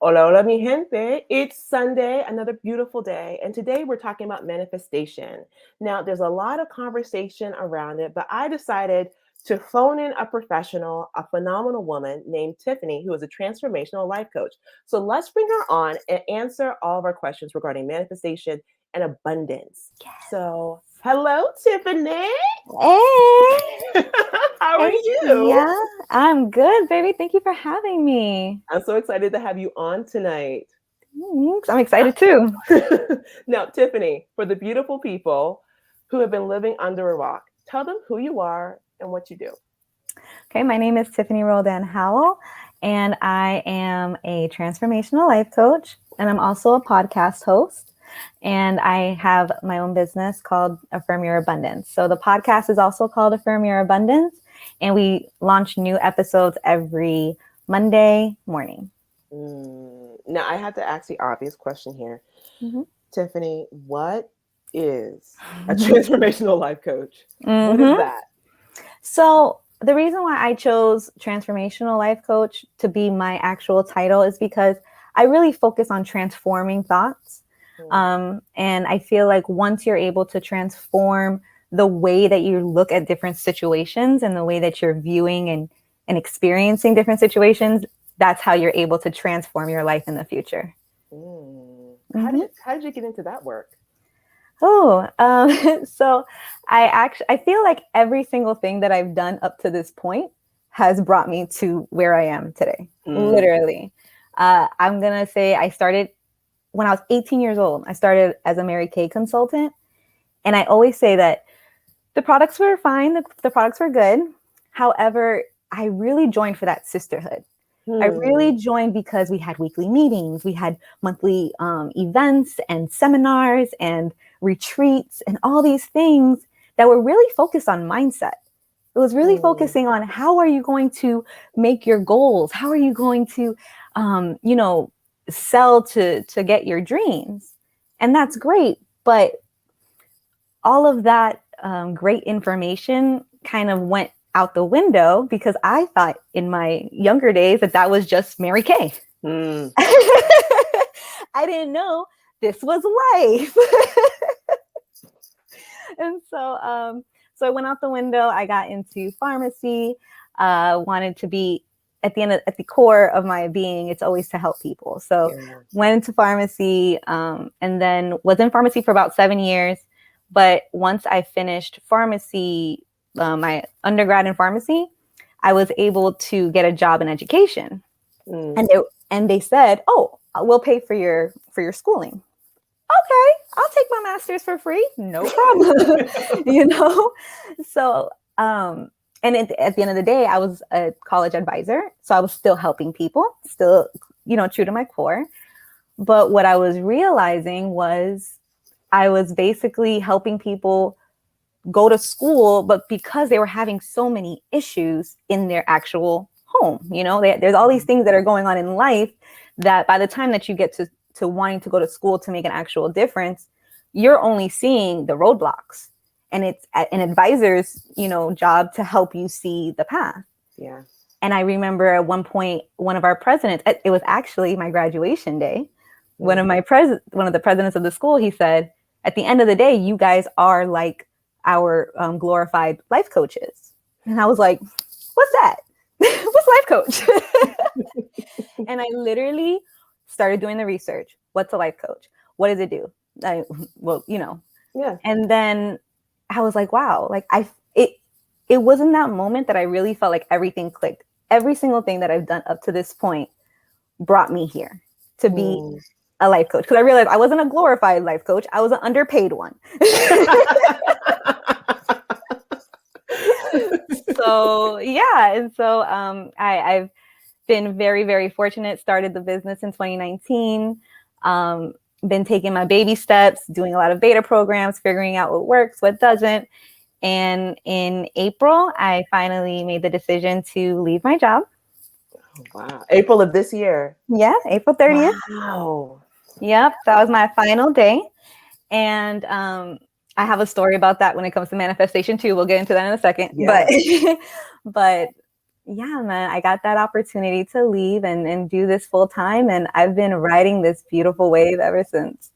Hola, hola, mi gente. It's Sunday, another beautiful day. And today we're talking about manifestation. Now, there's a lot of conversation around it, but I decided to phone in a professional, a phenomenal woman named Tiffany, who is a transformational life coach. So let's bring her on and answer all of our questions regarding manifestation and abundance. Yes. So, hello, Tiffany. Hey. How are Hey, you? yeah, I'm good, baby. Thank you for having me. I'm so excited to have you on tonight. Thanks. I'm excited too. Now, Tiffany, for the beautiful people who have been living under a rock, tell them who you are and what you do. Okay, my name is Tiffany Roldan Holmes, and I am a transformational life coach, and I'm also a podcast host. And I have my own business called Affirm Your Abundance. So the podcast is also called Affirm Your Abundance, and we launch new episodes every Monday morning. Now, I have to ask the obvious question here. Tiffany, what is a transformational life coach? What is that? So the reason why I chose transformational life coach to be my actual title is because I really focus on transforming thoughts. And I feel like once you're able to transform the way that you look at different situations and the way that you're viewing and experiencing different situations, that's how you're able to transform your life in the future. How did you get into that work? So I feel like every single thing that I've done up to this point has brought me to where I am today. Literally. I'm going to say I started when I was 18 years old. I started as a Mary Kay consultant. And I always say that the products were fine. The products were good. However, I really joined for that sisterhood. I really joined because we had weekly meetings, we had monthly events and seminars and retreats and all these things that were really focused on mindset. It was really focusing on how are you going to make your goals? How are you going to, sell to get your dreams? And that's great. But all of that great information kind of went out the window because I thought in my younger days that was just Mary Kay. I didn't know this was life. And so I went out the window. I got into pharmacy, wanted to be at the core of my being, it's always to help people. So went into pharmacy and then was in pharmacy for about 7 years. But once I finished pharmacy, my undergrad in pharmacy, I was able to get a job in education. And they said, "Oh, we'll pay for your schooling." Okay, I'll take my master's for free, no problem. So and at the end of the day, I was a college advisor, so I was still helping people, still true to my core. But what I was realizing was I was basically helping people go to school, but because they were having so many issues in their actual home, there's all these things that are going on in life that by the time that you get to wanting to go to school to make an actual difference, you're only seeing the roadblocks, and it's an advisor's, job to help you see the path. Yeah. And I remember at one point, one of our presidents, it was actually my graduation day. One of the presidents of the school, he said, "At the end of the day, you guys are like our glorified life coaches." And I was like, "What's that? What's life coach?" And I literally started doing the research. What's a life coach? What does it do? Yeah. And then I was like, wow, like it was in that moment that I really felt like everything clicked. Every single thing that I've done up to this point brought me here to be a life coach. Because I realized I wasn't a glorified life coach. I was an underpaid one. So yeah. And so I've been very, very fortunate. Started the business in 2019. Been taking my baby steps, doing a lot of beta programs, figuring out what works, what doesn't. And in April, I finally made the decision to leave my job. Oh, wow. April of this year. Yeah, April 30th. Wow. Yep, that was my final day. And I have a story about that when it comes to manifestation too. We'll get into that in a second. Yeah. But Yeah, man, I got that opportunity to leave and do this full time. And I've been riding this beautiful wave ever since.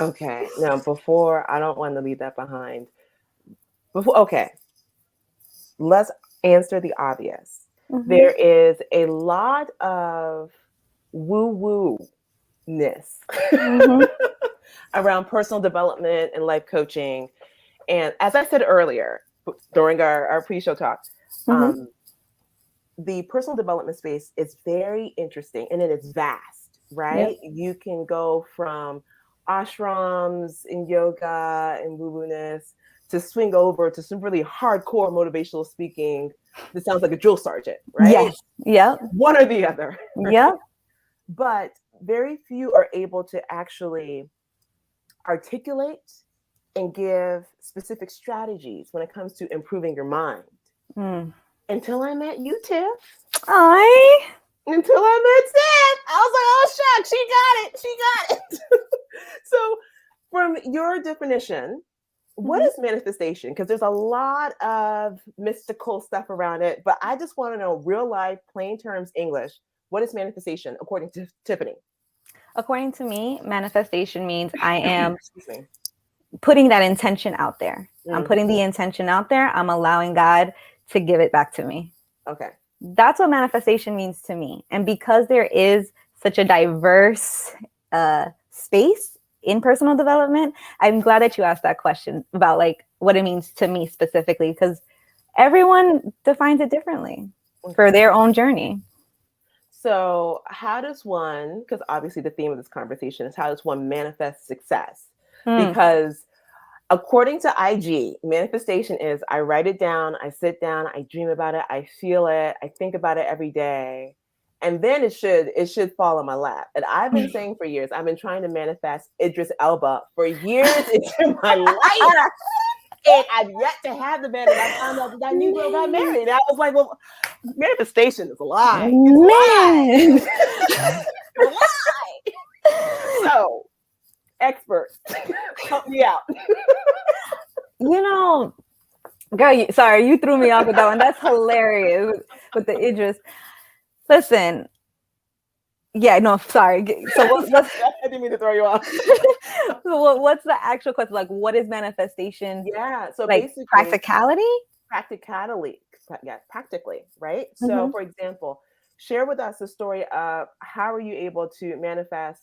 Okay. Now, before, I don't want to leave that behind. Okay. Let's answer the obvious. Mm-hmm. There is a lot of woo-woo-ness Mm-hmm. around personal development and life coaching. And as I said earlier, during our pre-show talk, Mm-hmm. the personal development space is very interesting and it is vast, Yep. right? You can go from ashrams and yoga and woo-woo-ness to swing over to some really hardcore motivational speaking that sounds like a drill sergeant, right? Yes. Yep. One or the other. Yep. But very few are able to actually articulate and give specific strategies when it comes to improving your mind. Mm. Until I met you, Tiff. I Until I met Tiff, I was like, oh, shucks, she got it. She got it. So from your definition, what is manifestation? Because there's a lot of mystical stuff around it, but I just want to know real life, plain terms, English. What is manifestation according to Tiffany? According to me, manifestation means I am putting that intention out there. I'm putting the intention out there. I'm allowing God to give it back to me. Okay. That's what manifestation means to me. And because there is such a diverse space in personal development, I'm glad that you asked that question about like what it means to me specifically, because everyone defines it differently for their own journey. So how does one, because obviously the theme of this conversation is how does one manifest success? Because according to IG, manifestation is I write it down, I sit down, I dream about it, I feel it, I think about it every day. And then it should fall in my lap. And I've been saying for years, I've been trying to manifest Idris Elba for years into my life. And I've yet to have the man. And I found out that Negro got married. And I was like, well, manifestation is a lie. It's a lie. It's a lie. So, expert, help me out. You know, girl, sorry, you threw me off with that one. That's hilarious with the Idris. Listen, yeah, no, sorry. So what's I didn't mean to throw you off. What's the actual question? Like, what is manifestation? Yeah, so like basically practicality, yeah, practically, right? So, for example, share with us the story of how are you able to manifest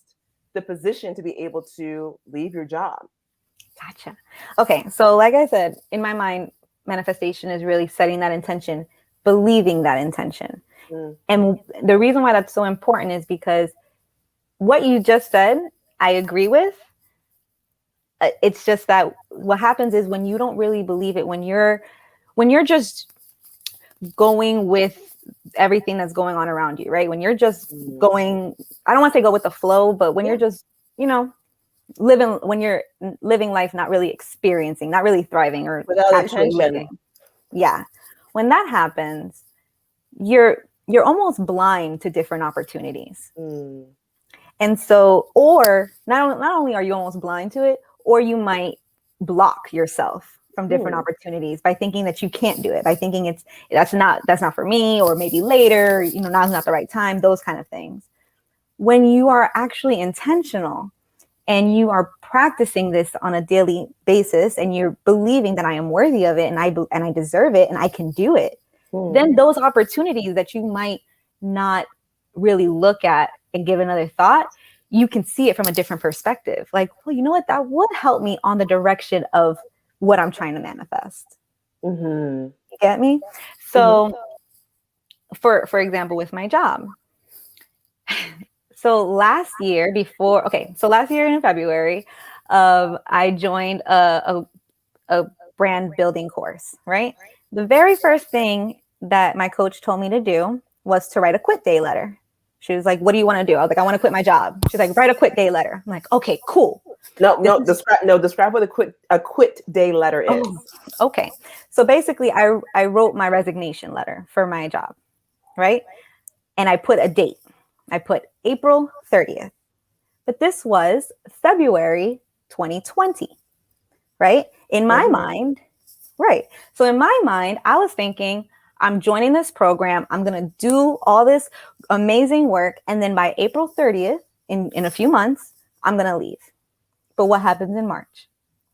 the position to be able to leave your job? Gotcha. Okay, so like I said, in my mind, manifestation is really setting that intention, believing that intention. And the reason why that's so important is because what you just said, I agree with. It's just that what happens is when you don't really believe it, when you're just going with everything that's going on around you, right? When you're just going, I don't want to say go with the flow, but when you're just, when you're living life, not really experiencing, not really thriving or without actually intention. living. Yeah. When that happens, you're almost blind to different opportunities. And so, or not only are you almost blind to it, or you might block yourself from different opportunities by thinking that you can't do it, by thinking that's not for me, or maybe later, now's not the right time, those kind of things. When you are actually intentional and you are practicing this on a daily basis and you're believing that I am worthy of it and I deserve it and I can do it, then those opportunities that you might not really look at and give another thought, you can see it from a different perspective. Like, well, you know what? That would help me on the direction of what I'm trying to manifest. You get me? So for example, with my job. So last year in February, I joined a brand building course, right? The very first thing that my coach told me to do was to write a quit day letter. She was like, what do you want to do? I was like, I want to quit my job. She's like, write a quit day letter. I'm like, okay, cool. Describe what a quit day letter is. Okay. So basically I wrote my resignation letter for my job, right? And I put a date. I put April 30th. But this was February 2020, right? In my mind, right. So in my mind, I was thinking, I'm joining this program. I'm going to do all this amazing work. And then by April 30th, in a few months, I'm going to leave. But what happens in March?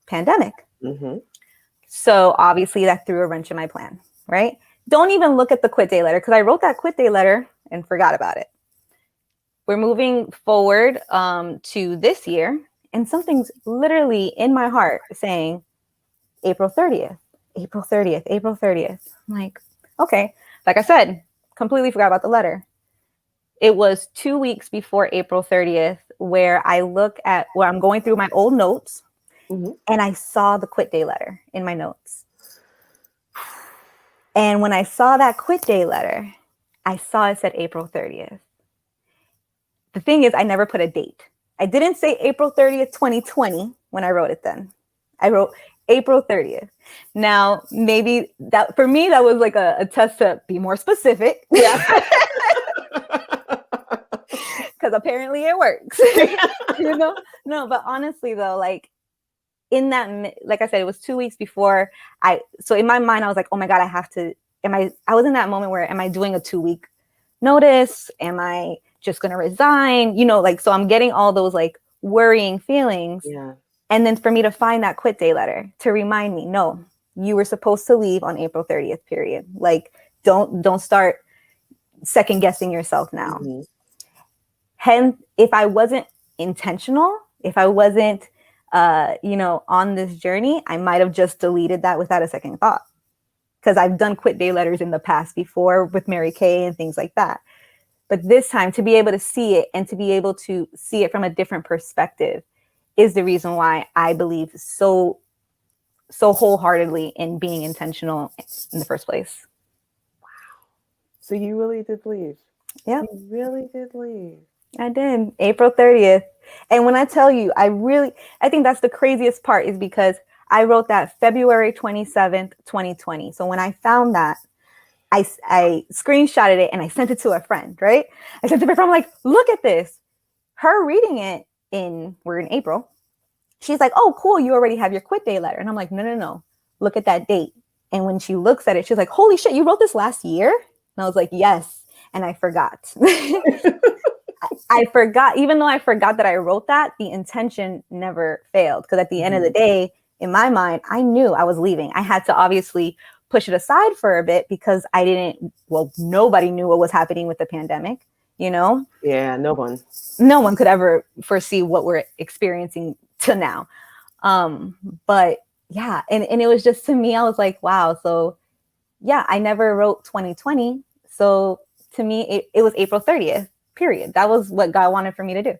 Pandemic. Mm-hmm. So obviously that threw a wrench in my plan, right? Don't even look at the quit day letter, because I wrote that quit day letter and forgot about it. We're moving forward to this year, and something's literally in my heart saying April 30th, April 30th, April 30th. I'm like, okay. Like I said, completely forgot about the letter. It was 2 weeks before April 30th where I look at where I'm going through my old notes, and I saw the quit day letter in my notes. And when I saw that quit day letter, I saw it said April 30th. The thing is, I never put a date. I didn't say April 30th, 2020 when I wrote it then. I wrote April 30th. Now, maybe that for me, that was like a test to be more specific. Yeah. Because apparently it works. You know? No, but honestly though, like in that, like I said, it was 2 weeks before so in my mind, I was like, oh my God, I was in that moment where, am I doing a 2-week notice? Am I just going to resign? You know, like, so I'm getting all those like worrying feelings. Yeah. And then for me to find that quit day letter to remind me, no, you were supposed to leave on April 30th, period. Like, don't start second guessing yourself now. Mm-hmm. Hence, if I wasn't intentional, if I wasn't, on this journey, I might have just deleted that without a second thought. Because I've done quit day letters in the past before with Mary Kay and things like that. But this time, to be able to see it and to be able to see it from a different perspective is the reason why I believe so wholeheartedly in being intentional in the first place. Wow. So you really did leave. Yeah. You really did leave. I did. April 30th. And when I tell you, I think that's the craziest part, is because I wrote that February 27th, 2020. So when I found that, I screenshotted it and I sent it to a friend, right? I sent it to my friend, I'm like, look at this. Her reading it we're in April. She's like, oh, cool. You already have your quit day letter. And I'm like, no. Look at that date. And when she looks at it, she's like, holy shit, you wrote this last year? And I was like, yes. And I forgot. I forgot, even though I forgot that I wrote that, the intention never failed. Because at the end of the day, in my mind, I knew I was leaving. I had to obviously push it aside for a bit because nobody knew what was happening with the pandemic, you know? Yeah, no one. No one could ever foresee what we're experiencing to now. But yeah, and it was just, to me, I was like, wow. So yeah, I never wrote 2020. So to me, it was April 30th, period. That was what God wanted for me to do.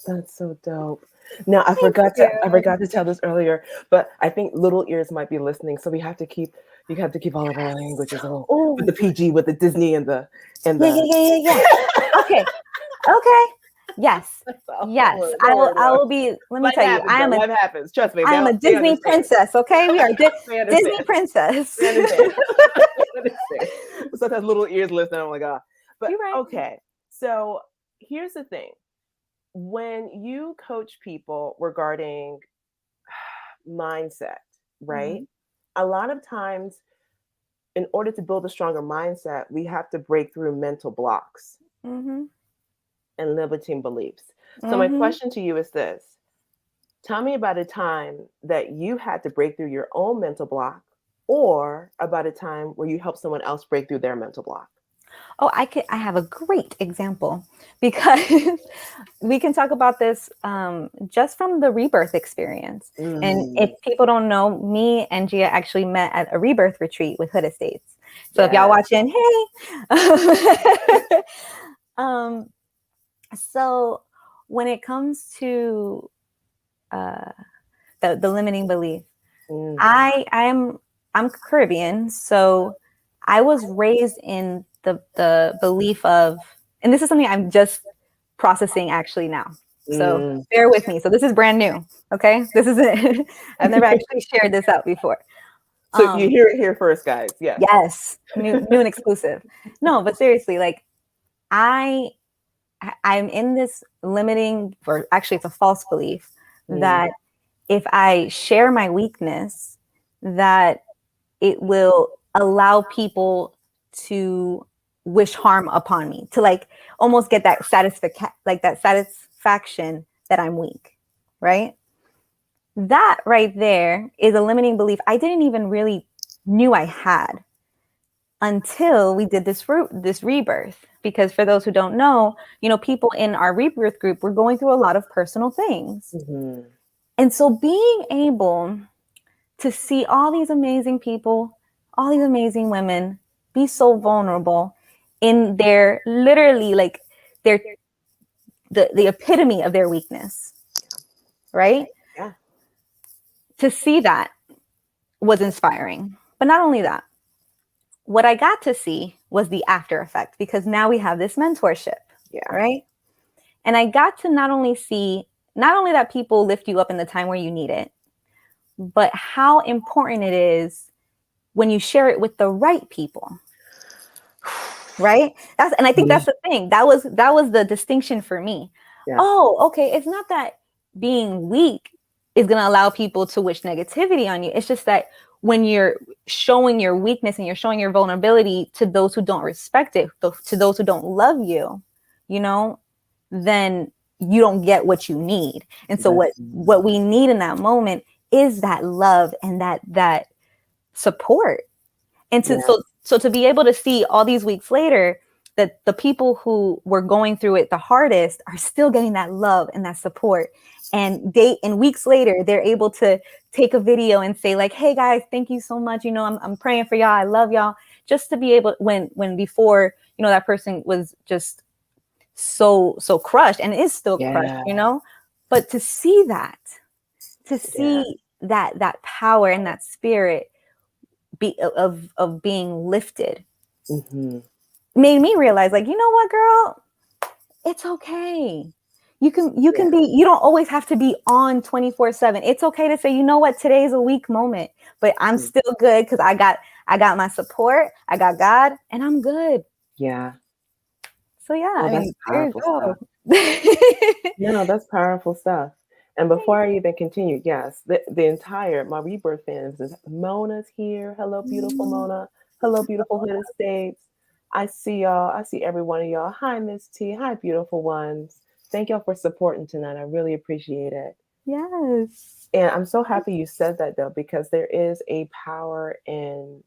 That's so dope. Now, I forgot to tell this earlier, but I think little ears might be listening, so you have to keep all of our languages with the PG, with the Disney and the Yeah. Okay. Yes. I will be. Let me tell you, I am life happens. Trust me. I am a Disney princess. Okay, we are Disney princess. Sometimes little ears listen. Oh my God. But You're right. Okay, so here's the thing. When you coach people regarding mindset, right? A lot of times, in order to build a stronger mindset, we have to break through mental blocks and limiting beliefs. So my question to you is this. Tell me about a time that you had to break through your own mental block, or about a time where you helped someone else break through their mental block. Oh, I have a great example, because we can talk about this just from the rebirth experience. And if people don't know, me and Gia actually met at a rebirth retreat with Hood Estates. So if y'all watching, hey. So when it comes to the limiting belief, I'm Caribbean, so I was raised in the belief of, and this is something I'm just processing actually now. So bear with me. So this is brand new. Okay. This is it. I've never actually shared this out before. So you hear it here first, guys. Yeah. Yes. New and exclusive. No, but seriously, like I'm in this limiting, or actually it's a false belief that if I share my weakness, that it will allow people to wish harm upon me, to like almost get that satisfaction that I'm weak, right? That right there is a limiting belief I didn't even really knew I had until we did this rebirth. Because for those who don't know, people in our rebirth group were going through a lot of personal things. Mm-hmm. And so being able to see all these amazing people, all these amazing women be so vulnerable in their literally like their the epitome of their weakness, right? Yeah. To see that was inspiring. But not only that, what I got to see was the after effect, because now we have this mentorship, right? And I got to not only that people lift you up in the time where you need it, but how important it is when you share it with the right people. Right? And I think that's the thing. That was the distinction for me. Yeah. Oh, okay. It's not that being weak is going to allow people to wish negativity on you. It's just that when you're showing your weakness and you're showing your vulnerability to those who don't respect it, to those who don't love you, then you don't get what you need. And so what we need in that moment is that love and that support. And so to be able to see all these weeks later that the people who were going through it the hardest are still getting that love and that support. And weeks later, they're able to take a video and say like, hey guys, thank you so much. I'm praying for y'all. I love y'all. Just to be able, when before, that person was just so crushed and is still crushed, but to see that power and that spirit of being lifted made me realize, like, you know what, girl, it's okay. You can be, you don't always have to be on 24/7. It's okay to say, you know what, today's a weak moment, but I'm still good because I got my support, I got God, and I'm good. Yeah. So yeah, I mean, there you go. No, that's powerful stuff. And before I even continue, yes, the entire my rebirth fans is Mona's here. Hello, beautiful Mona. Hello, beautiful Hood Estates. I see y'all. I see every one of y'all. Hi, Miss T. Hi, beautiful ones. Thank y'all for supporting tonight. I really appreciate it. Yes. And I'm so happy you said that, though, because there is a power in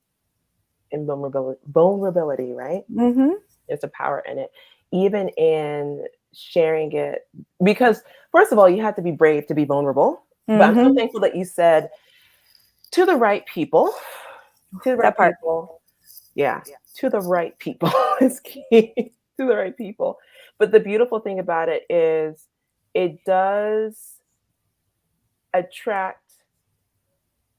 vulnerability, right? Mm-hmm. There's a power in it, even in sharing it. Because first of all, you have to be brave to be vulnerable. But I'm so thankful that you said to the right people. To the right people. Yeah. To the right people is key. To the right people. But the beautiful thing about it is it does attract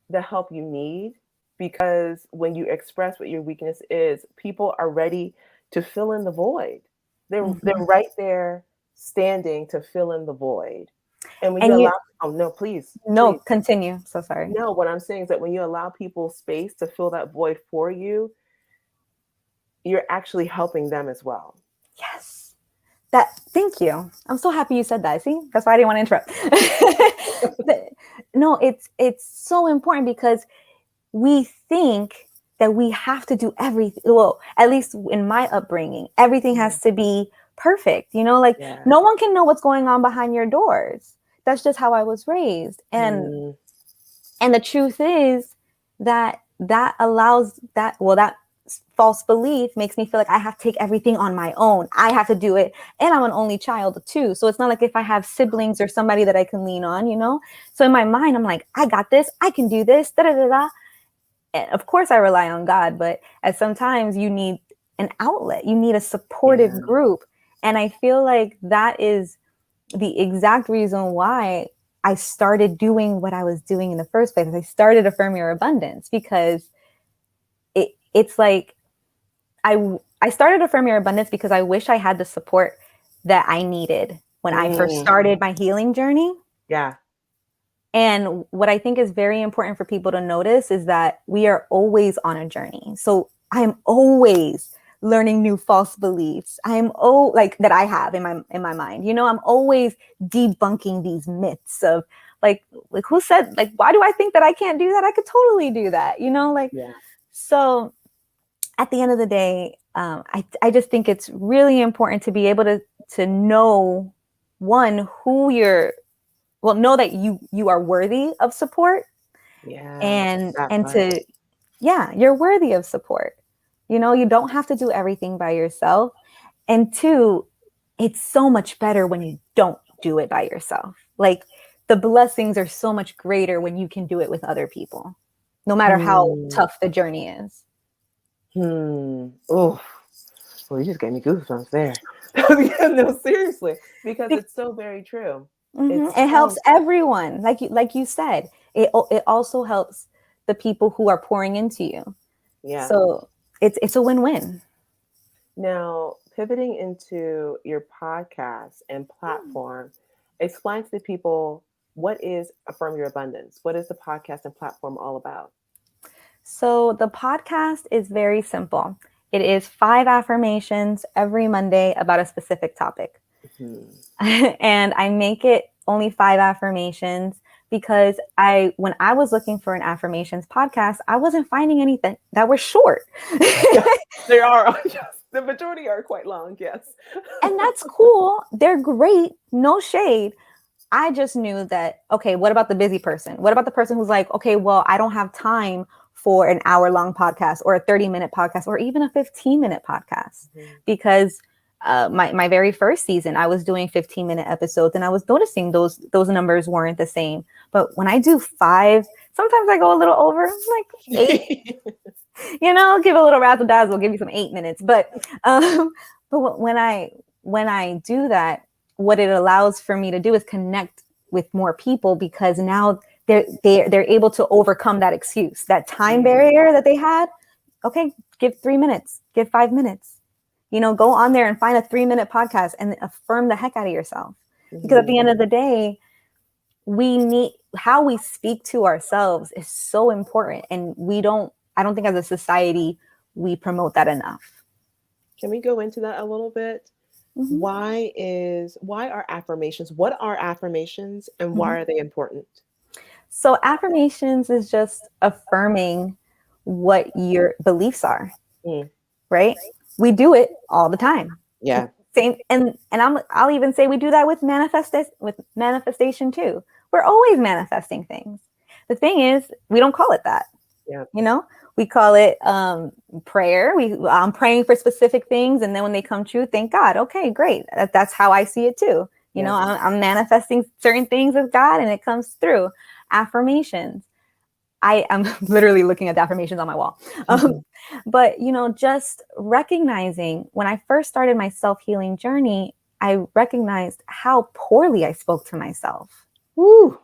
the help you need, because when you express what your weakness is, people are ready to fill in the void. They're right there standing to fill in the void. And when you allow, please. Continue. So sorry. No, what I'm saying is that when you allow people space to fill that void for you, you're actually helping them as well. Yes. Thank you. I'm so happy you said that. See, that's why I didn't want to interrupt. No, it's so important, because we think that we have to do everything. Well, at least in my upbringing, everything has to be perfect. No one can know what's going on behind your doors. That's just how I was raised. And the truth is that allows that false belief makes me feel like I have to take everything on my own. I have to do it. And I'm an only child too. So it's not like if I have siblings or somebody that I can lean on, So in my mind, I'm like, I got this. I can do this. Da, da, da, da. And of course I rely on God, but at sometimes you need an outlet. You need a supportive group. And I feel like that is the exact reason why I started doing what I was doing in the first place. I started Affirm Your Abundance, because it's like, I started Affirm Your Abundance because I wish I had the support that I needed when I first started my healing journey. Yeah. And what I think is very important for people to notice is that we are always on a journey. So I'm always learning new false beliefs. That I have in my mind. I'm always debunking these myths of like who said, like, why do I think that I can't do that? I could totally do that. So at the end of the day, I just think it's really important to be able to know, one, know that you are worthy of support, and to, yeah, you're worthy of support. You know, you don't have to do everything by yourself. And two, it's so much better when you don't do it by yourself. Like, the blessings are so much greater when you can do it with other people, no matter how tough the journey is. Oh, well, you just gave me goosebumps there. No, seriously, because it's so very true. It helps everyone, like you said. It also helps the people who are pouring into you. Yeah. So it's a win-win. Now, pivoting into your podcast and platform, explain to the people, what is Affirm Your Abundance? What is the podcast and platform all about? So the podcast is very simple. It is 5 affirmations every Monday about a specific topic. And I make it only 5 affirmations because when I was looking for an affirmations podcast, I wasn't finding anything that were short. Yeah, they are. The majority are quite long, yes. And that's cool. They're great. No shade. I just knew that, okay, what about the busy person? What about the person who's like, okay, well, I don't have time for an hour-long podcast or a 30-minute podcast or even a 15-minute podcast? Because my very first season, I was doing 15-minute episodes, and I was noticing those numbers weren't the same. But when I do 5, sometimes I go a little over, like 8. Give a little razzle dazzle, give you some 8 minutes. But when I do that, what it allows for me to do is connect with more people, because now they're able to overcome that excuse, that time barrier that they had. Okay, give 3 minutes, give 5 minutes. Go on there and find a 3-minute podcast and affirm the heck out of yourself. Because at the end of the day, how we speak to ourselves is so important. And I don't think as a society, we promote that enough. Can we go into that a little bit? Why are affirmations? What are affirmations, and why are they important? So affirmations is just affirming what your beliefs are, right? We do it all the time. Yeah. Same, and I'll even say we do that with manifestation too. We're always manifesting things. The thing is, we don't call it that. Yeah. We call it prayer. I'm praying for specific things, and then when they come true, thank God. Okay, great. That's how I see it too. I'm manifesting certain things with God, and it comes through. Affirmations. I'm literally looking at the affirmations on my wall. But just recognizing, when I first started my self-healing journey, I recognized how poorly I spoke to myself. Ooh,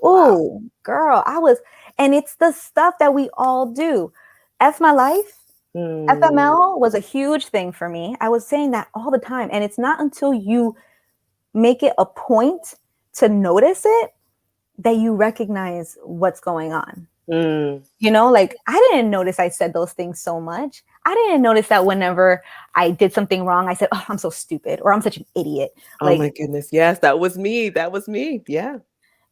wow. Girl, and it's the stuff that we all do. F my life. FML was a huge thing for me. I was saying that all the time. And it's not until you make it a point to notice it that you recognize what's going on. Like, I didn't notice I said those things so much. I didn't notice that whenever I did something wrong, I said, oh, I'm so stupid, or I'm such an idiot. Oh my goodness. Yes, that was me. Yeah.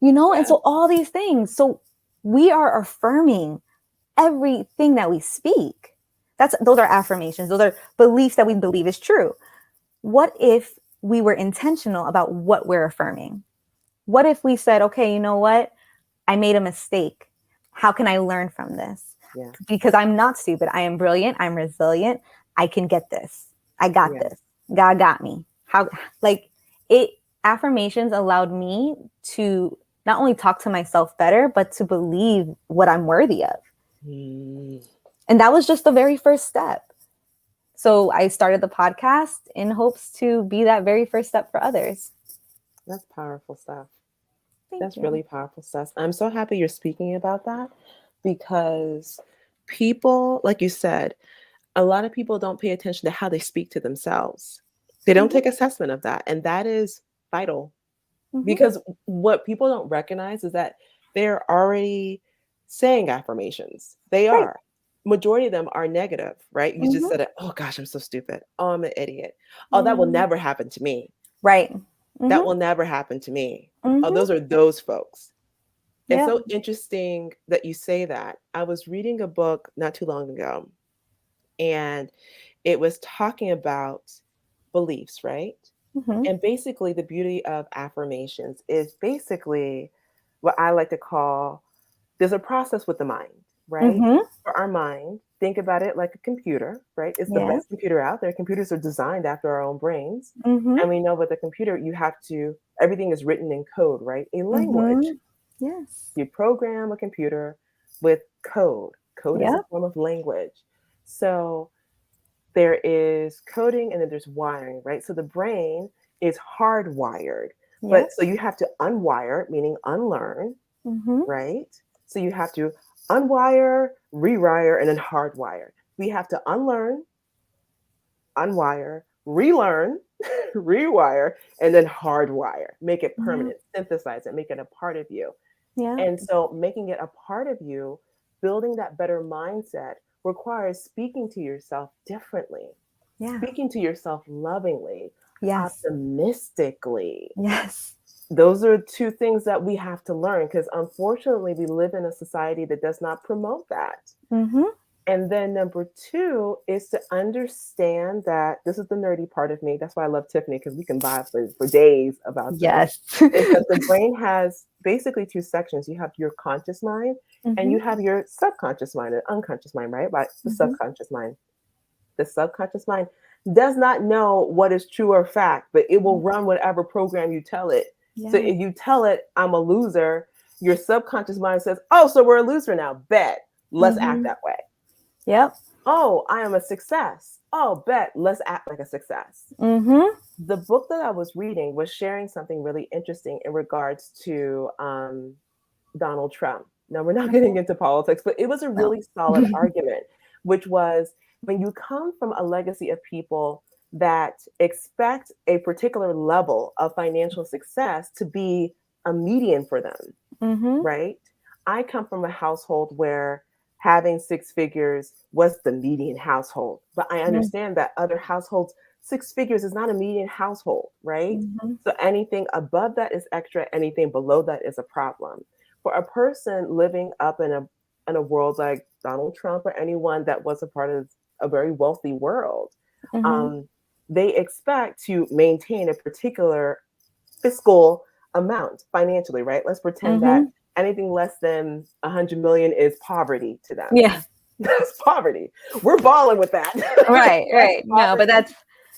And so all these things. So we are affirming everything that we speak. Those are affirmations. Those are beliefs that we believe is true. What if we were intentional about what we're affirming? What if we said, okay, you know what? I made a mistake. How can I learn from this? Yeah. Because I'm not stupid. I am brilliant. I'm resilient. I can get this. I got this. God got me. Affirmations allowed me to not only talk to myself better, but to believe what I'm worthy of. And that was just the very first step. So I started the podcast in hopes to be that very first step for others. That's powerful stuff. Thank you. Really powerful stuff. I'm so happy you're speaking about that, because people, like you said, a lot of people don't pay attention to how they speak to themselves. They don't take assessment of that. And that is vital, because what people don't recognize is that they're already saying affirmations. They are. Majority of them are negative, right? You just said it. Oh gosh, I'm so stupid. Oh, I'm an idiot. Oh, that will never happen to me. Right. That will never happen to me. Oh, those are those folks. It's so interesting that you say that. I was reading a book not too long ago, and it was talking about beliefs, right? Mm-hmm. And basically, the beauty of affirmations is basically what I like to call there's a process with the mind, right? Mm-hmm. For our mind, think about it like a computer, right? It's the Yes. best computer out there. Computers are designed after our own brains. Mm-hmm. And we know with a computer, everything is written in code, right? A language. Mm-hmm. Yes. You program a computer with code. Code is a Yep. form of language. So there is coding and then there's wiring, right? So the brain is hardwired. Yep. But so you have to unwire, meaning unlearn, Mm-hmm. right? So you have to unwire, rewire, and then hardwire. We have to unlearn, unwire, relearn, rewire, and then hardwire. Make it permanent, synthesize it, make it a part of you. Yeah. And so making it a part of you, building that better mindset requires speaking to yourself differently, Yeah. speaking to yourself lovingly, Yes. optimistically. Yes. Those are two things that we have to learn because unfortunately we live in a society that does not promote that. Mm-hmm. And then number two is to understand that this is the nerdy part of me. That's why I love Tiffany, because we can vibe for days about Yes. this. Is that the brain has basically two sections. You have your conscious mind and you have your subconscious mind and unconscious mind, right? Like the subconscious mind. The subconscious mind does not know what is true or fact, but it will run whatever program you tell it. Yes. So if you tell it, I'm a loser, your subconscious mind says, oh, so we're a loser now. Bet. Let's act that way. Yep. Oh, I am a success. Oh, bet. Let's act like a success. Mm-hmm. The book that I was reading was sharing something really interesting in regards to Donald Trump. Now, we're not getting into politics, but it was a really solid argument, which was when you come from a legacy of people that expect a particular level of financial success to be a median for them, right? I come from a household where having six figures was the median household, but I understand that other households, six figures is not a median household, right? So anything above that is extra, anything below that is a problem. For a person living up in a world like Donald Trump or anyone that was a part of a very wealthy world, they expect to maintain a particular fiscal amount financially, right? Let's pretend that anything less than 100 million is poverty to them. Yeah. That's poverty. We're balling with that. Right, right. No, but that's,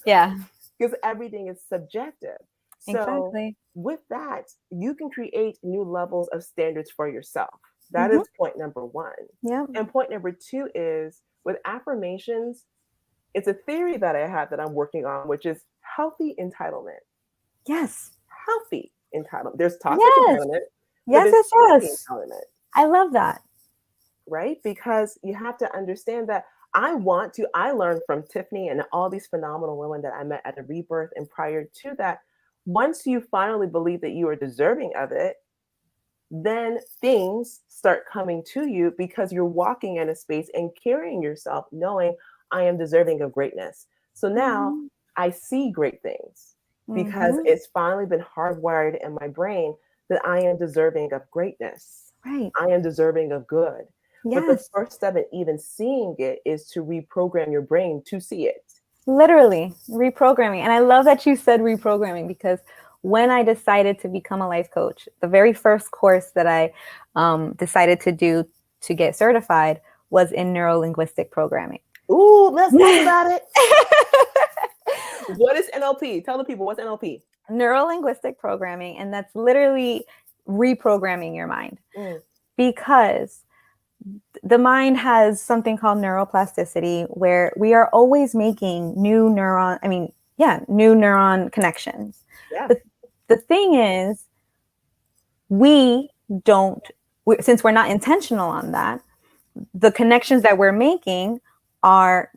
yeah. Because everything is subjective. So Exactly. with that, you can create new levels of standards for yourself. That is point number one. Yeah. And point number two is with affirmations, it's a theory that I have that I'm working on, which is healthy entitlement. Yes. Healthy entitlement. There's toxic entitlement. Yes. Entitlement. I love that. Right? Because you have to understand that I learned from Tiffany and all these phenomenal women that I met at a rebirth and prior to that, once you finally believe that you are deserving of it, then things start coming to you because you're walking in a space and carrying yourself knowing I am deserving of greatness. So now I see great things because it's finally been hardwired in my brain that I am deserving of greatness. Right. I am deserving of good. Yes. But the first step in even seeing it is to reprogram your brain to see it. Literally reprogramming. And I love that you said reprogramming, because when I decided to become a life coach, the very first course that I decided to do to get certified was in neuro-linguistic programming. Ooh, let's talk about it. What is NLP? Tell the people, what's NLP? Neuro-linguistic programming. And that's literally reprogramming your mind. Because the mind has something called neuroplasticity, where we are always making new neuron connections. Yeah. The thing is, since we're not intentional on that, the connections that we're making are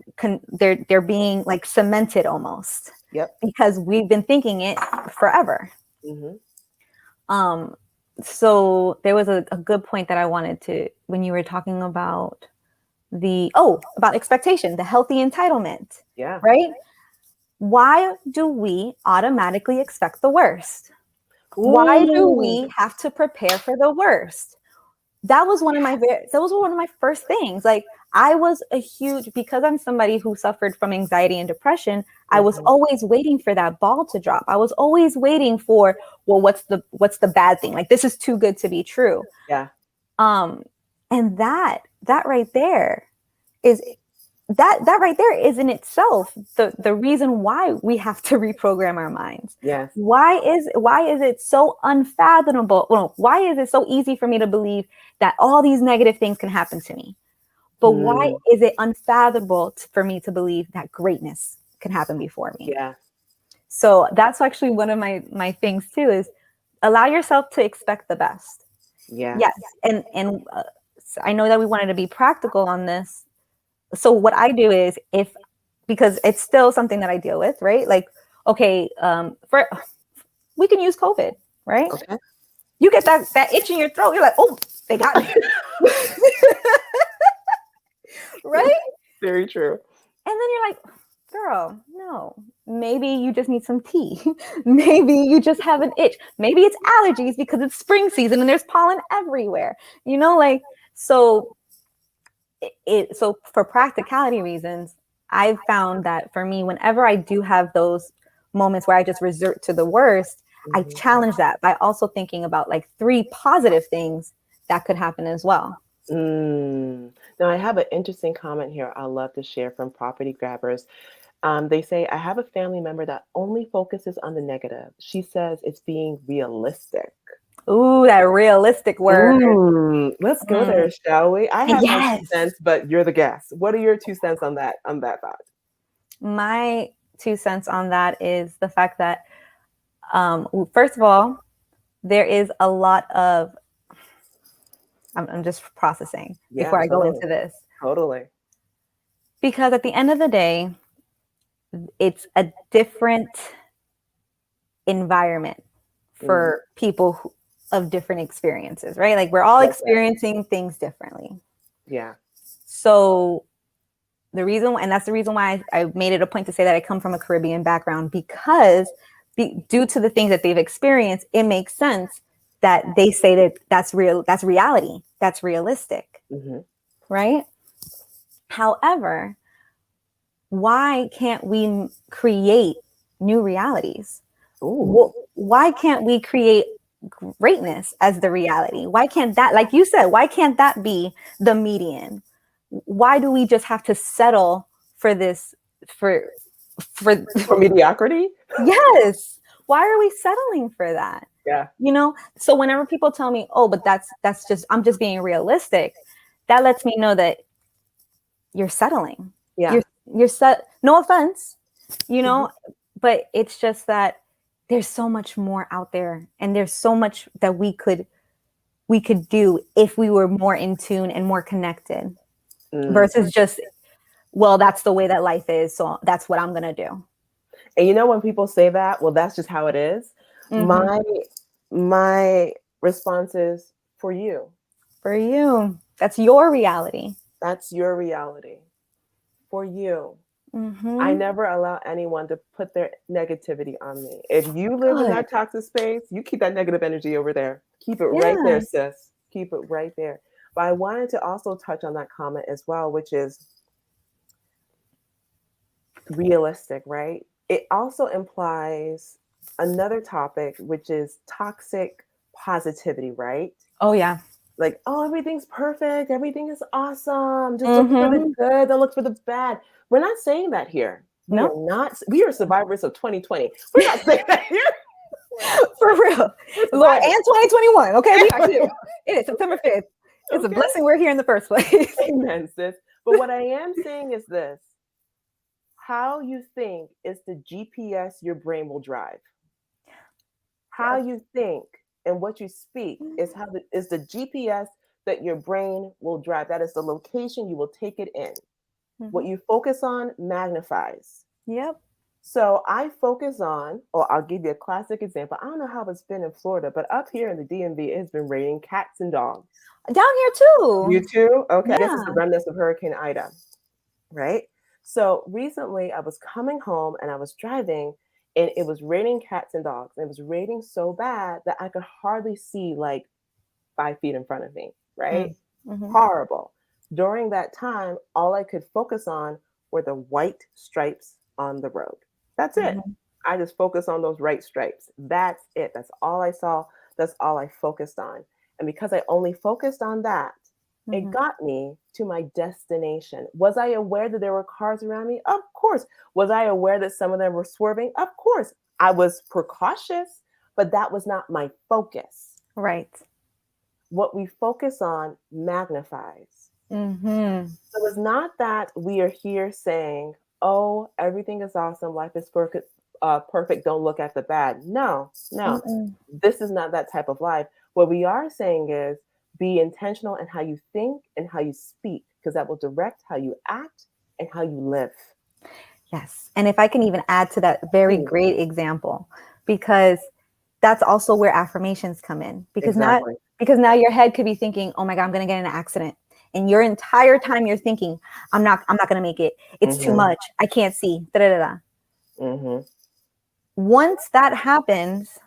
they're being like cemented almost. Yep. Because we've been thinking it forever. So there was a good point that I wanted to, when you were talking about about expectation, the healthy entitlement. Yeah. Right? Why do we automatically expect the worst? Ooh. Why do we have to prepare for the worst? That was one of my first things. Like, I was because I'm somebody who suffered from anxiety and depression, I was always waiting for that ball to drop. I was always waiting for, well, what's the bad thing? Like, this is too good to be true. Yeah. And that right there is that right there is in itself the reason why we have to reprogram our minds. Yes. Why is it so unfathomable? Well, why is it so easy for me to believe that all these negative things can happen to me? But why is it unfathomable for me to believe that greatness can happen before me? Yeah. So that's actually one of my things too, is allow yourself to expect the best. Yeah. Yes. And I know that we wanted to be practical on this. So what I do is, because it's still something that I deal with, right? Like, okay, we can use COVID, right? Okay. You get that itch in your throat. You're like, oh, they got me. Right? Very true. And then you're like, girl, no, maybe you just need some tea. Maybe you just have an itch. Maybe it's allergies because it's spring season and there's pollen everywhere. Like, so for practicality reasons, I've found that for me, whenever I do have those moments where I just resort to the worst, I challenge that by also thinking about like 3 positive things that could happen as well. Now, I have an interesting comment here I'd love to share from Property Grabbers. They say, I have a family member that only focuses on the negative. She says it's being realistic. Ooh, that realistic word. Let's go there, shall we? I have my 2 Yes. cents, but you're the guest. What are your 2 cents on that thought? My 2 cents on that is the fact that, first of all, there is a lot of, I'm just processing before I go into this. Totally. Because at the end of the day, it's a different environment for people of different experiences, right? Like, we're all experiencing things differently. Yeah. So that's the reason why I made it a point to say that I come from a Caribbean background, because due to the things that they've experienced, it makes sense that they say that that's reality, that's realistic, right? However, why can't we create new realities? Why can't we create greatness as the reality? Why can't that, like you said, why can't that be the median? Why do we just have to settle for this, for mediocrity? Yes. Why are we settling for that? Yeah. So whenever people tell me, oh, but that's just, I'm just being realistic, that lets me know that you're settling. Yeah. You're set. No offense, but it's just that there's so much more out there, and there's so much that we could do if we were more in tune and more connected, versus just, well, that's the way that life is, so that's what I'm gonna do. And when people say that, well, that's just how it is. My response is, for you. For you. That's your reality. That's your reality. For you. I never allow anyone to put their negativity on me. If you live in that toxic space, you keep that negative energy over there. Keep it right there, sis. Keep it right there. But I wanted to also touch on that comment as well, which is realistic, right? It also implies another topic, which is toxic positivity, right? Oh, yeah. Like, oh, everything's perfect. Everything is awesome. Just look for the good. Don't look for the bad. We're not saying that here. No. We are not. We are survivors of 2020. We're not saying that here. For real. Lord, and 2021. Okay, we are here. It is September 5th. It's a blessing we're here in the first place. Amen, sis. But what I am saying is this. How you think is the GPS your brain will drive. How you think and what you speak is the GPS that your brain will drive. That is the location you will take it in. What you focus on magnifies. Yep. So I focus on, or I'll give you a classic example. I don't know how it's been in Florida, but up here in the DMV, it's been raining cats and dogs. Down here too. You too? Okay. Yeah. I guess it's the remnants of Hurricane Ida, right? So recently I was coming home and I was driving, and it was raining cats and dogs. And it was raining so bad that I could hardly see like 5 feet in front of me, right? Horrible. During that time, all I could focus on were the white stripes on the road. That's it. Mhm. I just focused on those white stripes. That's it. That's all I saw. That's all I focused on. And because I only focused on that, it Mhm. got me to my destination. Was I aware that there were cars around me? Of course. Was I aware that some of them were swerving? Of course. I was precautious, but that was not my focus. Right. What we focus on magnifies. Mhm. So it's not that we are here saying, "Oh, everything is awesome, life is perfect, perfect. Don't look at the bad." No, no, Mm-mm. this is not that type of life. What we are saying is, be intentional in how you think and how you speak, because that will direct how you act and how you live. Yes. And if I can even add to that very Mm, great example, because that's also where affirmations come in. exactly. Because now your head could be thinking, "Oh my God, I'm going to get in an accident." And your entire time you're thinking, I'm not going to make it. It's too Mm-hmm, much. I can't see. Da, da, da, da. mm-hmm, Once that happens,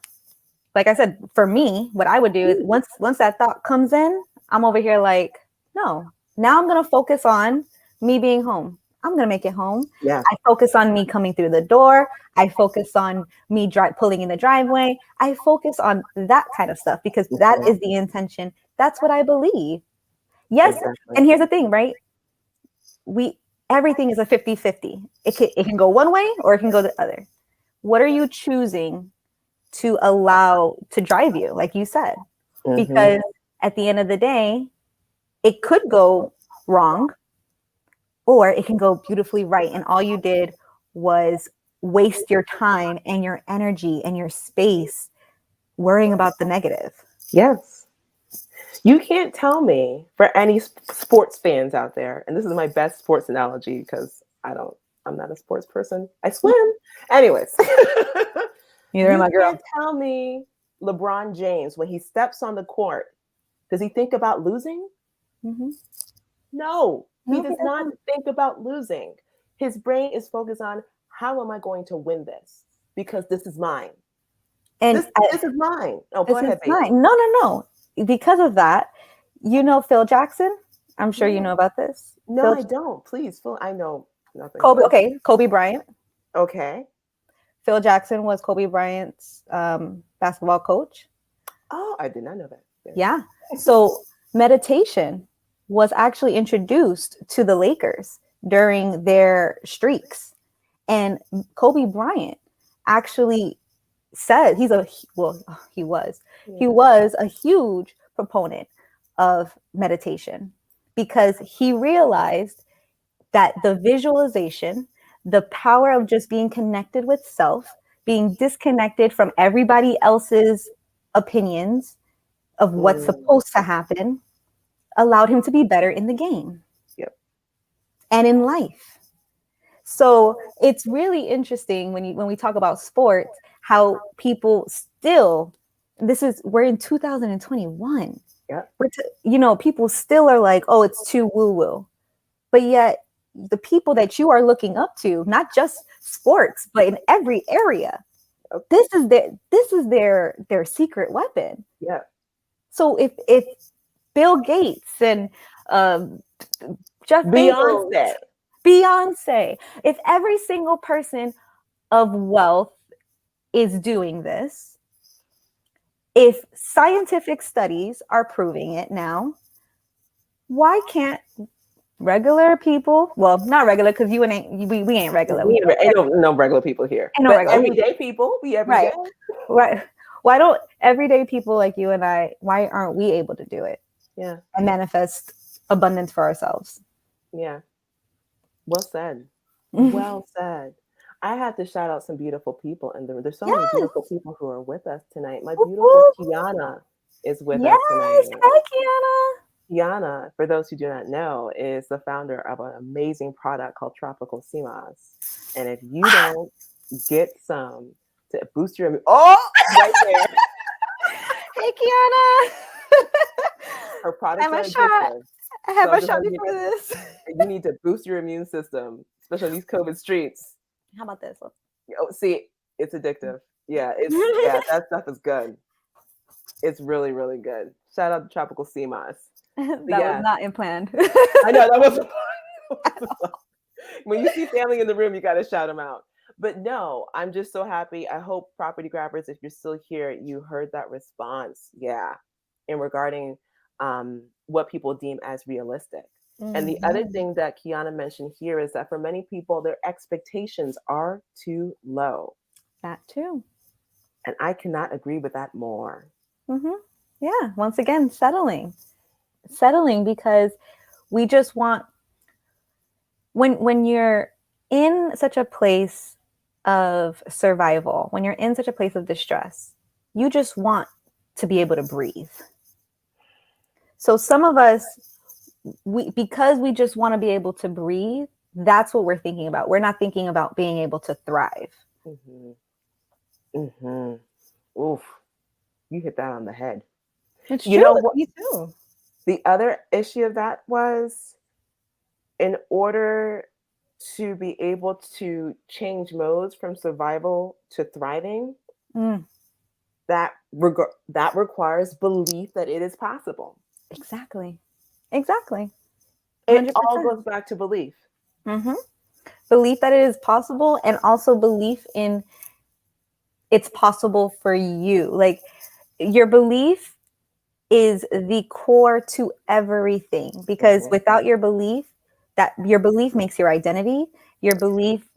like I said, for me, what I would do is once that thought comes in, I'm over here like, no. Now I'm going to focus on me being home. I'm going to make it home. yeah, I focus on me coming through the door. I focus on me pulling in the driveway. I focus on that kind of stuff because that mhm, is the intention. That's what I believe. Yes. exactly. And here's the thing, right? We Everything is a 50-50. It can go one way or it can go the other. What are you choosing to allow to drive you, like you said? Mm-hmm, Because at the end of the day, it could go wrong or it can go beautifully right. And all you did was waste your time and your energy and your space worrying about the negative. yes. You can't tell me, for any sports fans out there, and this is my best sports analogy because I'm not a sports person. I swim. Anyways, Neither am you I, girl. can't tell me LeBron James, when he steps on the court, does he think about losing? Mm-hmm. No, he No, he does not doesn't. think about losing. His brain is focused on, how am I going to win this? Because this is mine. And This is mine. Oh, go this is ahead, baby. mine. No, no, no. Because of that, Phil Jackson. I'm sure you Yeah. know about this. No, Phil I don't. Please, Phil. I know nothing Kobe. about him. Okay, Kobe Bryant. Okay. Phil Jackson was Kobe Bryant's basketball coach. Oh, I did not know that. Yeah. Yeah. So meditation was actually introduced to the Lakers during their streaks. And Kobe Bryant actually said he was. He Yeah. was a huge proponent of meditation because he realized that the visualization, the power of just being connected with self, being disconnected from everybody else's opinions of what's Mm, supposed to happen, allowed him to be better in the game yep. and in life. So it's really interesting when we talk about sports, how people still, we're in 2021. Yep. People still are like, oh, it's too woo woo. But yet the people that you are looking up to, not just sports, but in every area, Yep. this is their secret weapon. Yep. So if Bill Gates and um, Jeff Bezos, Beyonce. Beyonce, if every single person of wealth is doing this, if scientific studies are proving it now, why can't regular people? Well, not regular because we ain't regular. Ain't no regular people here, Ain't no but regular people, everyday people. We everyday. right? Right. Why don't everyday people like you and I? Why aren't we able to do it Yeah. and manifest abundance for ourselves? Yeah. Well said. Well said. I have to shout out some beautiful people, and there's so many Yes. beautiful people who are with us tonight. My Whoop, beautiful whoop. Kiana is with us Yes. tonight. Hi, Kiana. Kiana, for those who do not know, is the founder of an amazing product called Tropical Simas. And if you don't get some to boost your right there. Hey, Kiana. Her products I'm are a shot. addictive. I have So I'm a just shot letting before this. you need to boost your immune system, especially in these COVID streets. How about this? Oh, see, it's addictive. Yeah, that stuff is good. It's really, really good. Shout out to Tropical Sea Moss. That Yeah. was not in planned. I know that was when you see family in the room, you got to shout them out. But no, I'm just so happy. I hope property grabbers, if you're still here, you heard that response. Yeah. And regarding what people deem as realistic. And the other thing that Kiana mentioned here is that for many people, their expectations are too low. That too. And I cannot agree with that more. Yeah. Once again, settling because we just want, when you're in such a place of survival, when you're in such a place of distress, you just want to be able to breathe. So some of us, because we just want to be able to breathe, that's what we're thinking about. We're not thinking about being able to thrive. Oof. You hit that on the head. It's you true. know what? Me too. The other issue of that was, in order to be able to change modes from survival to thriving, that requires belief that it is possible. Exactly. It all goes back to belief. Belief that it is possible, and also belief in it's possible for you. Like, your belief is the core to everything, because without your belief, that your belief makes your identity, your belief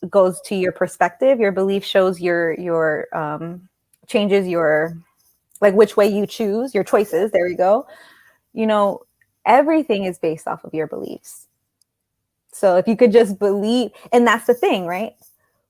goes to your perspective, your belief shows your changes your, like, which way you choose, your choices. There you go. Everything is based off of your beliefs. So if you could just believe, and that's the thing, right?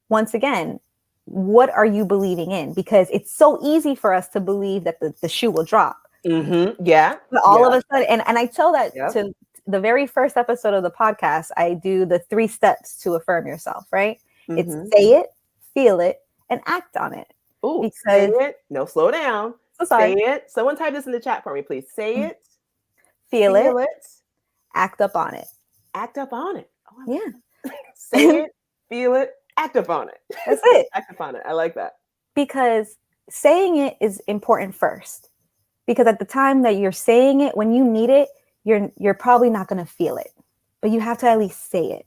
Once again, what are you believing in? Because it's so easy for us to believe that the shoe will drop. Yeah. But all of a sudden, and I tell that to the very first episode of the podcast, I do the 3 steps to affirm yourself, right? It's say it, feel it, and act on it. Ooh, say it. No, slow down. Say it. Someone type this in the chat for me, please. Say it. Feel it. Act up on it. Act up on it. Oh, yeah. Say it, feel it, act up on it. That's it. Act up on it. I like that. Because saying it is important first. Because at the time that you're saying it, when you need it, you're probably not going to feel it. But you have to at least say it.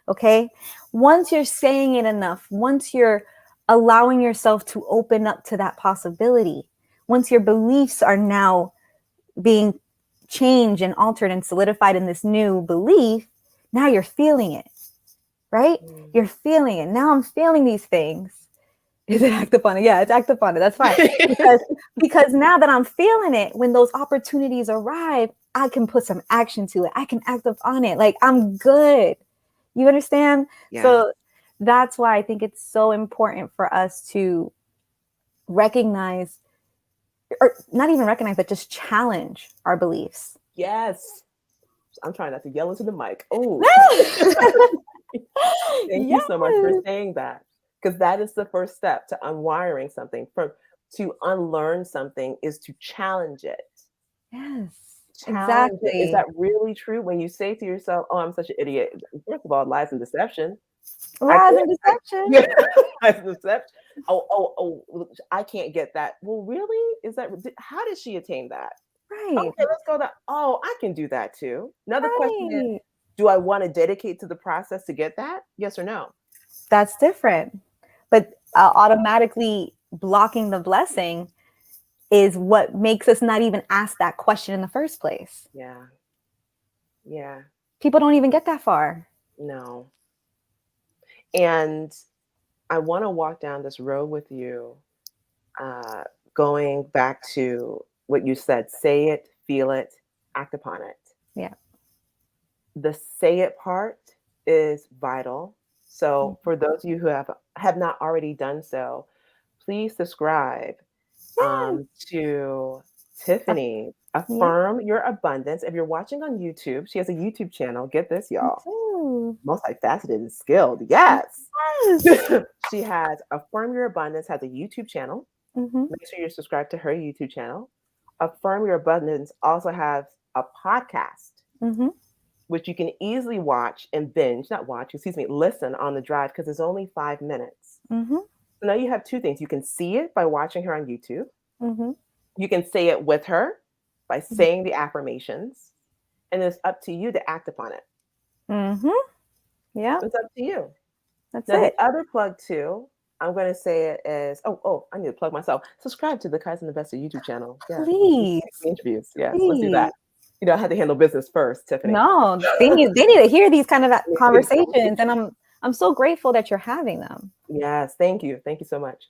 Okay? Once you're saying it enough, once you're allowing yourself to open up to that possibility, once your beliefs are now being changed and altered and solidified in this new belief, now you're feeling it, right? You're feeling it. Now I'm feeling these things. Is it act upon it? Yeah, it's act upon it. That's fine. Because now that I'm feeling it, when those opportunities arrive, I can put some action to it. I can act upon it. Like, I'm good. You understand? Yeah. So that's why I think it's so important for us to recognize, or not even recognize, but just challenge our beliefs. Yes. I'm trying not to yell into the mic. Oh, thank you so much for saying that. Because that is the first step to unwiring something. To unlearn something is to challenge it. Yes, challenge it. Is that really true? When you say to yourself, "Oh, I'm such an idiot." First of all, lies and deception. Lies and deception. Lies and deception. Oh, I can't get that. Well, really? Is that? How did she attain that? Right. Okay, let's go that. Oh, I can do that too. Another question is, do I want to dedicate to the process to get that? Yes or no? That's different. But automatically blocking the blessing is what makes us not even ask that question in the first place. Yeah. Yeah. People don't even get that far. No. And I want to walk down this road with you, going back to what you said, say it, feel it, act upon it. Yeah. The say it part is vital. So for those of you who have not already done so, please subscribe to Tiffany. Affirm Your Abundance. If you're watching on YouTube, she has a YouTube channel. Get this, y'all. Multifaceted and skilled. Yes. She has Affirm Your Abundance, has a YouTube channel. Make sure you're subscribed to her YouTube channel. Affirm Your Abundance also has a podcast, which you can easily listen on the drive, because it's only 5 minutes. So now you have two things. You can see it by watching her on YouTube. You can say it with her, by saying the affirmations, and it's up to you to act upon it. Mm-hmm. Yeah. It's up to you. That's Now, it. the other plug too, I'm going to say it as, I need to plug myself. Subscribe to the Kaizen Investor YouTube channel. Yeah. Please. Interviews. Yes. Please. Let's do that. I had to handle business first, Tiffany. No, they need to hear these kind of conversations. And I'm so grateful that you're having them. Yes. Thank you. Thank you so much.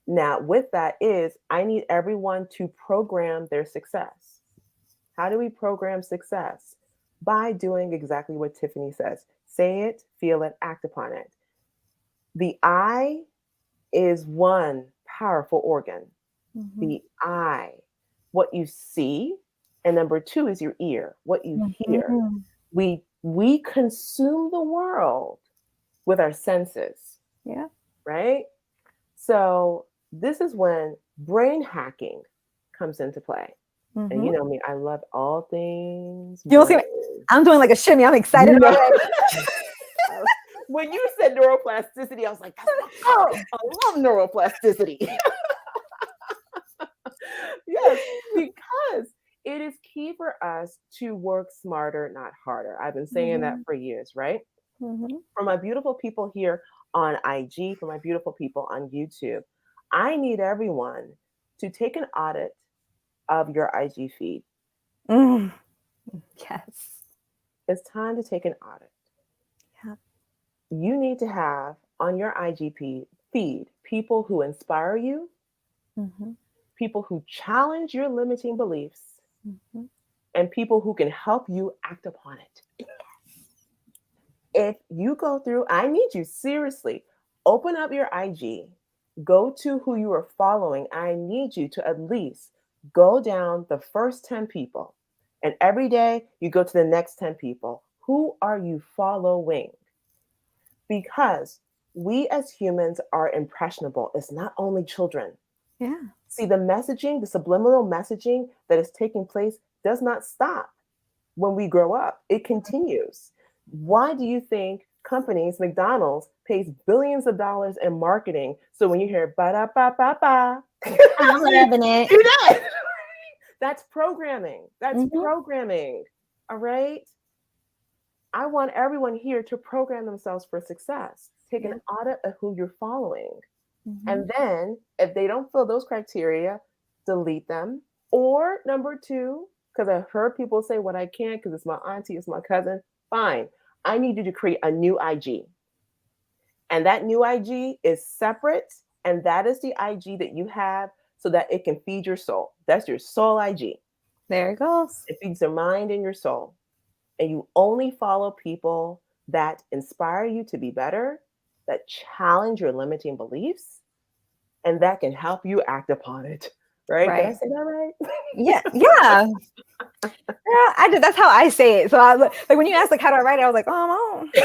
Now, with that is, I need everyone to program their success. How do we program success? By doing exactly what Tiffany says. Say it, feel it, act upon it. The I is one powerful organ. Mm-hmm. The eye, what you see, and number two is your ear, what you hear. We consume the world with our senses. Yeah. Right? So this is when brain hacking comes into play. Mm-hmm. And you know me, I love all things. You don't see me? I'm doing like a shimmy. I'm excited about it. When you said neuroplasticity, I was like, I love neuroplasticity. Yes, because it is key for us to work smarter, not harder. I've been saying that for years, right? Mm-hmm. For my beautiful people here on IG, for my beautiful people on YouTube, I need everyone to take an audit of your IG feed. Yes. It's time to take an audit. Yeah. You need to have on your IG feed people who inspire you, people who challenge your limiting beliefs, and people who can help you act upon it. If you go through, I need you seriously, open up your IG, go to who you are following. I need you to at least go down the first 10 people. And every day you go to the next 10 people. Who are you following? Because we as humans are impressionable. It's not only children. Yeah. See, the messaging, the subliminal messaging that is taking place does not stop when we grow up. It continues. Why do you think companies, McDonald's, pays billions of dollars in marketing? So when you hear ba-da-ba-ba-ba, I'm loving it. You know it. That's programming. That's programming. All right. I want everyone here to program themselves for success. Take an audit of who you're following. And then if they don't fill those criteria, delete them. Or number two, because I've heard people say, what I can't because it's my auntie, it's my cousin. Fine. I need you to create a new IG. And that new IG is separate. And that is the IG that you have so that it can feed your soul. That's your soul IG. There it goes. It feeds your mind and your soul. And you only follow people that inspire you to be better, that challenge your limiting beliefs, and that can help you act upon it. Right? Did I say that right? Yeah. Yeah. Yeah, I did. That's how I say it. So I like when you asked like how do I write it, I was like, oh no.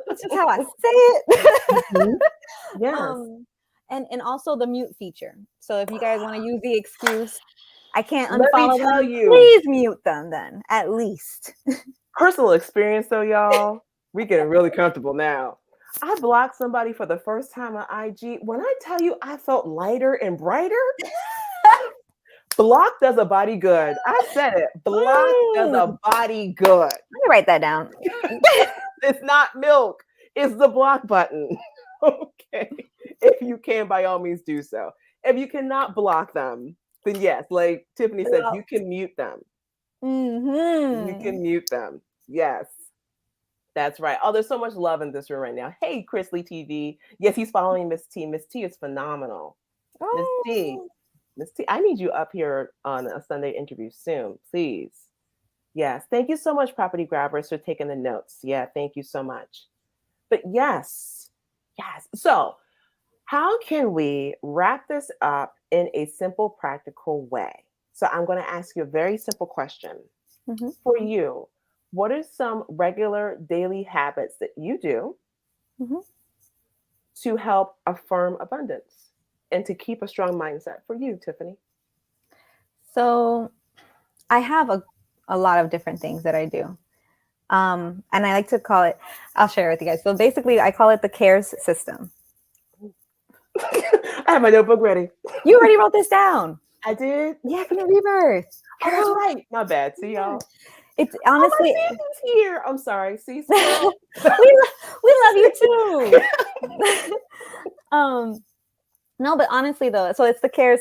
That's just how I say it. Yes. And also the mute feature. So if you guys want to use the excuse, I can't unfollow them, please mute them then, at least. Personal experience though, y'all. We're getting really comfortable now. I blocked somebody for the first time on IG. When I tell you I felt lighter and brighter, block does a body good. I said it. Block does a body good. Let me write that down. It's not milk. It's the block button. Okay. If you can, by all means do so. If you cannot block them, then yes, like Tiffany said, you can mute them. You can mute them. Yes. That's right. Oh, there's so much love in this room right now. Hey, Chrisley TV. Yes, he's following Miss T. Miss T is phenomenal. Miss T, I need you up here on a Sunday interview soon, please. Yes. Thank you so much, Property Grabbers, for taking the notes. Yeah, thank you so much. But yes. So how can we wrap this up in a simple, practical way? So I'm going to ask you a very simple question. For you, what are some regular daily habits that you do to help affirm abundance and to keep a strong mindset for you, Tiffany? So I have a lot of different things that I do. And I like to call it, I'll share it with you guys. So basically I call it the CARES system. I have my notebook ready. You already wrote this down. I did? Yeah, from the rebirth. Oh, that's right. My bad. See y'all. It's Oh, my honestly, family's here. I'm sorry. See, we Sarah? we love you too. No, but honestly though, so it's the care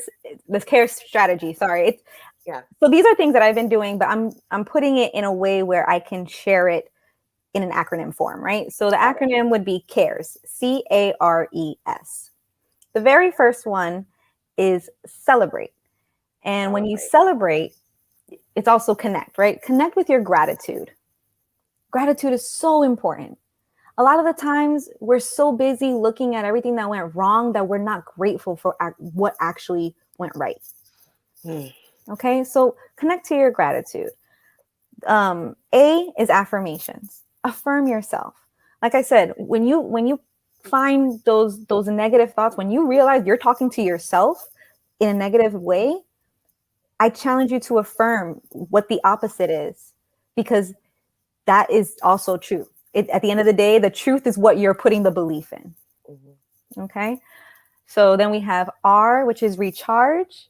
strategy. Sorry, it's Yeah. so these are things that I've been doing, but I'm putting it in a way where I can share it in an acronym form, right? So the acronym would be CARES, CARES. The very first one is celebrate. And when you celebrate, it's also connect, right? Connect with your gratitude. Gratitude is so important. A lot of the times we're so busy looking at everything that went wrong that we're not grateful for what actually went right. Okay, so connect to your gratitude. A is affirmations. Affirm yourself. Like I said, when you find those negative thoughts, when you realize you're talking to yourself in a negative way, I challenge you to affirm what the opposite is, because that is also true. At the end of the day, the truth is what you're putting the belief in. Okay. So then we have R, which is recharge.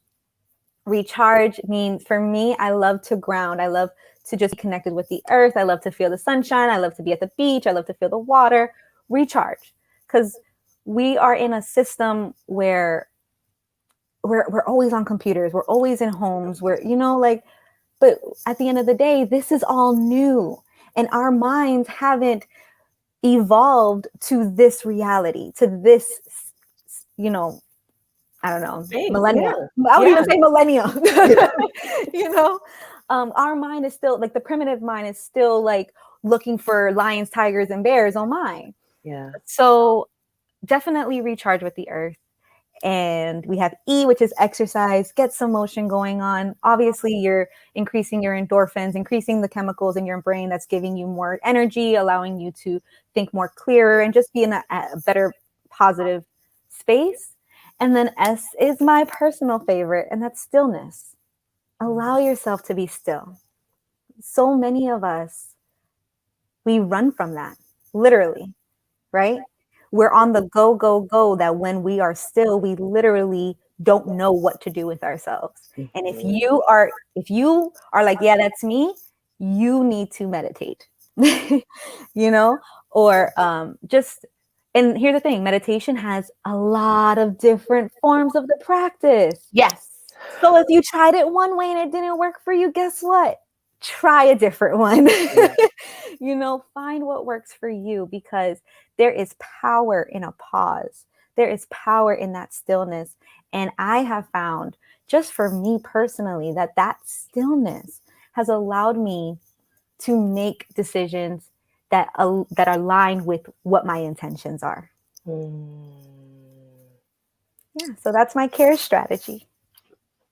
Recharge means, for me, I love to ground. I love to just be connected with the earth. I love to feel the sunshine. I love to be at the beach. I love to feel the water. Recharge. Because we are in a system where we're always on computers. We're always in homes. But at the end of the day, this is all new. And our minds haven't evolved to this reality, to this, I don't know, millennia. Yeah. I would even say millennia. Our mind is still like the primitive mind is still like looking for lions, tigers, and bears. Oh my. Yeah. So definitely recharge with the earth. And we have E, which is exercise, get some motion going on. Obviously, you're increasing your endorphins, increasing the chemicals in your brain that's giving you more energy, allowing you to think more clearer and just be in a better positive space. And then S is my personal favorite, and that's stillness. Allow yourself to be still. So many of us, we run from that, literally, right? We're on the go, go, go, that when we are still, we literally don't know what to do with ourselves. And if you are like, yeah, that's me, you need to meditate, or and here's the thing, meditation has a lot of different forms of the practice. Yes. So if you tried it one way and it didn't work for you, guess what? Try a different one. Find what works for you, because there is power in a pause. There is power in that stillness. And I have found, just for me personally, that stillness has allowed me to make decisions that align with what my intentions are. Yeah, so that's my care strategy.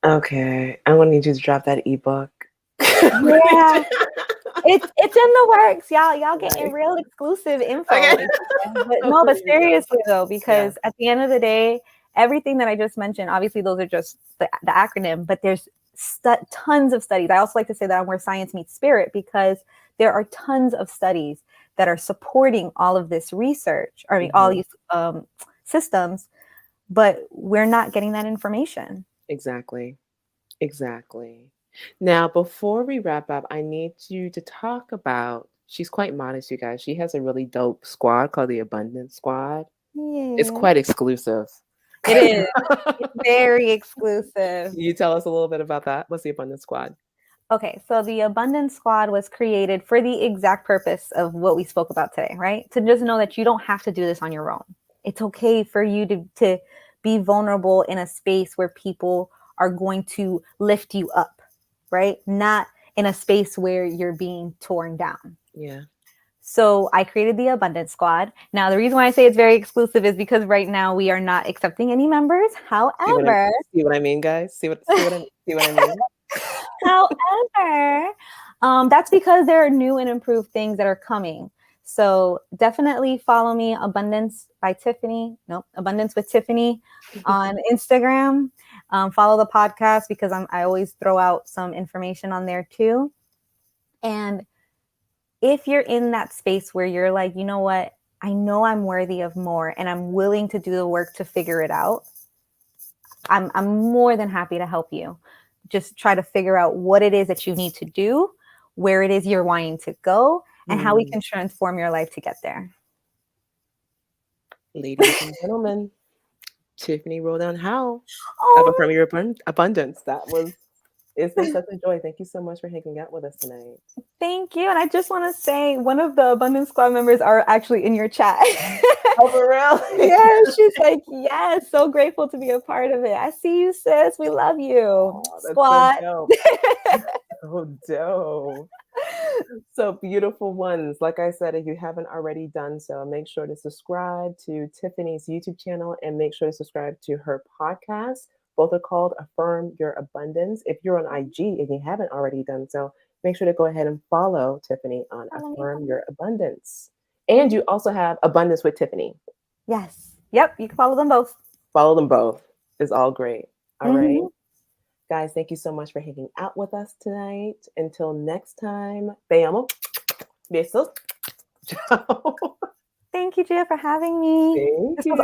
Okay, I'm gonna need you to drop that ebook. Yeah, it's in the works, y'all getting real exclusive info. Okay. But seriously though, because at the end of the day, everything that I just mentioned, obviously those are just the acronym, but there's tons of studies. I also like to say that I'm where science meets spirit, because there are tons of studies that are supporting all of this research, all these systems, but we're not getting that information. Exactly. Now, before we wrap up, I need you to talk about, she's quite modest, you guys. She has a really dope squad called the Abundance Squad. Yeah. It's quite exclusive. It is. It's very exclusive. Can you tell us a little bit about that? What's the Abundance Squad? Okay, so the Abundance Squad was created for the exact purpose of what we spoke about today, right? To just know that you don't have to do this on your own. It's okay for you to be vulnerable in a space where people are going to lift you up, right? Not in a space where you're being torn down. Yeah. So I created the Abundance Squad. Now, the reason why I say it's very exclusive is because right now we are not accepting any members. However, see what I mean, guys? See what I mean? However, that's because there are new and improved things that are coming. So definitely follow me, Abundance with Tiffany on Instagram. Follow the podcast, because I always throw out some information on there too. And if you're in that space where you're like, you know what, I know I'm worthy of more and I'm willing to do the work to figure it out, I'm more than happy to help you. just try to figure out what it is that you need to do, where it is you're wanting to go, and how we can transform your life to get there. Ladies and gentlemen, Tiffany Roldan Holmes of Affirm Your Abundance. It's been such a joy. Thank you so much for hanging out with us tonight. Thank you. And I just want to say one of the Abundance Squad members are actually in your chat. Oh, for real? Yeah, she's like, yes, so grateful to be a part of it. I see you, sis. We love you. Oh, Squad. So dope. So beautiful ones. Like I said, if you haven't already done so, make sure to subscribe to Tiffany's YouTube channel and make sure to subscribe to her podcast. Both are called Affirm Your Abundance. If you're on IG and you haven't already done so, make sure to go ahead and follow Tiffany on Affirm Your Abundance. And you also have Abundance with Tiffany. Yes. Yep. You can follow them both. Follow them both. It's all great. All right. Guys, thank you so much for hanging out with us tonight. Until next time, besos. Thank you, Gia, for having me. Thank you.